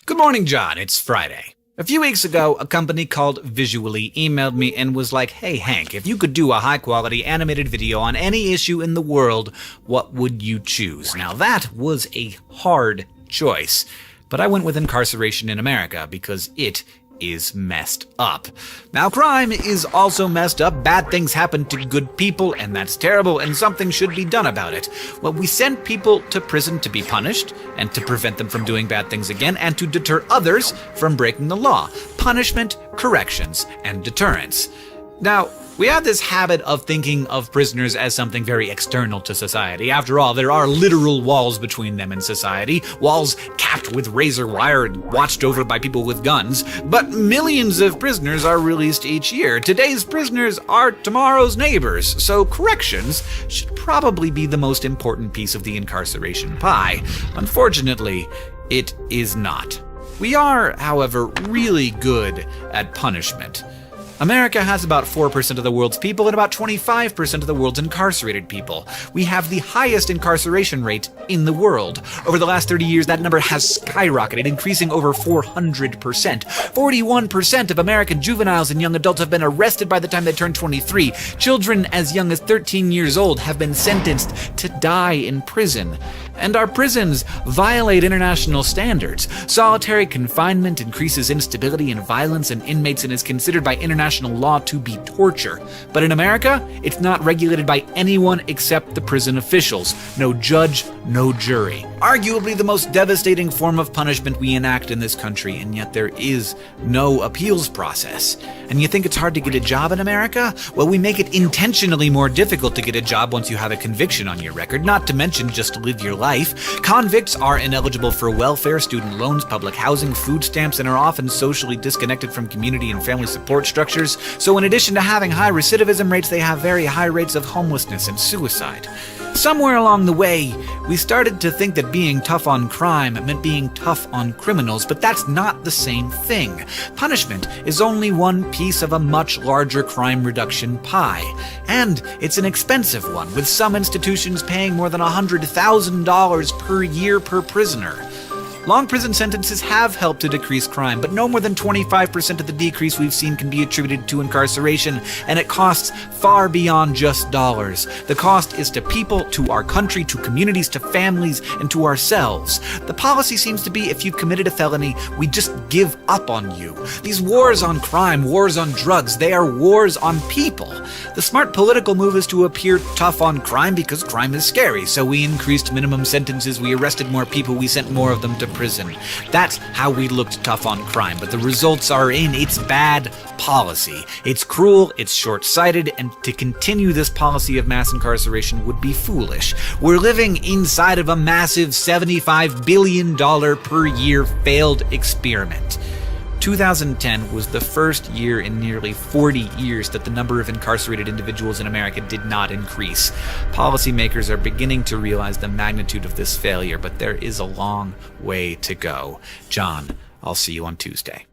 Good morning, John. It's Friday. A few weeks ago, a company called Visually emailed me and was like, "Hey Hank, if you could do a high-quality animated video on any issue in the world, what would you choose?" Now that was a hard choice, but I went with incarceration in America because it is messed up. Now, crime is also messed up. Bad things happen to good people, and that's terrible, and something should be done about it. Well, we send people to prison to be punished, and to prevent them from doing bad things again, and to deter others from breaking the law. Punishment, corrections, and deterrence. Now, we have this habit of thinking of prisoners as something very external to society. After all, there are literal walls between them and society, walls capped with razor wire and watched over by people with guns. But millions of prisoners are released each year. Today's prisoners are tomorrow's neighbors, so corrections should probably be the most important piece of the incarceration pie. Unfortunately, it is not. We are, however, really good at punishment. America has about 4% of the world's people and about 25% of the world's incarcerated people. We have the highest incarceration rate in the world. Over the last 30 years, that number has skyrocketed, increasing over 400%. 41% of American juveniles and young adults have been arrested by the time they turn 23. Children as young as 13 years old have been sentenced to die in prison. And our prisons violate international standards. Solitary confinement increases instability and violence in inmates and is considered by international law to be torture. But in America, it's not regulated by anyone except the prison officials. No judge, no jury. Arguably the most devastating form of punishment we enact in this country, and yet there is no appeals process. And you think it's hard to get a job in America? Well, we make it intentionally more difficult to get a job once you have a conviction on your record, not to mention just to live your life. Convicts are ineligible for welfare, student loans, public housing, food stamps, and are often socially disconnected from community and family support structures. So in addition to having high recidivism rates, they have very high rates of homelessness and suicide. Somewhere along the way, we started to think that being tough on crime meant being tough on criminals, but that's not the same thing. Punishment is only one piece of a much larger crime reduction pie. And it's an expensive one, with some institutions paying more than $100,000 per year per prisoner. Long prison sentences have helped to decrease crime, but no more than 25% of the decrease we've seen can be attributed to incarceration, and it costs far beyond just dollars. The cost is to people, to our country, to communities, to families, and to ourselves. The policy seems to be if you've committed a felony, we just give up on you. These wars on crime, wars on drugs, they are wars on people. The smart political move is to appear tough on crime because crime is scary, so we increased minimum sentences, we arrested more people, we sent more of them to prison. That's how we looked tough on crime, but the results are in. It's bad policy. It's cruel, it's short-sighted, and to continue this policy of mass incarceration would be foolish. We're living inside of a massive $75 billion per year failed experiment. 2010 was the first year in nearly 40 years that the number of incarcerated individuals in America did not increase. Policymakers are beginning to realize the magnitude of this failure, but there is a long way to go. John, I'll see you on Tuesday.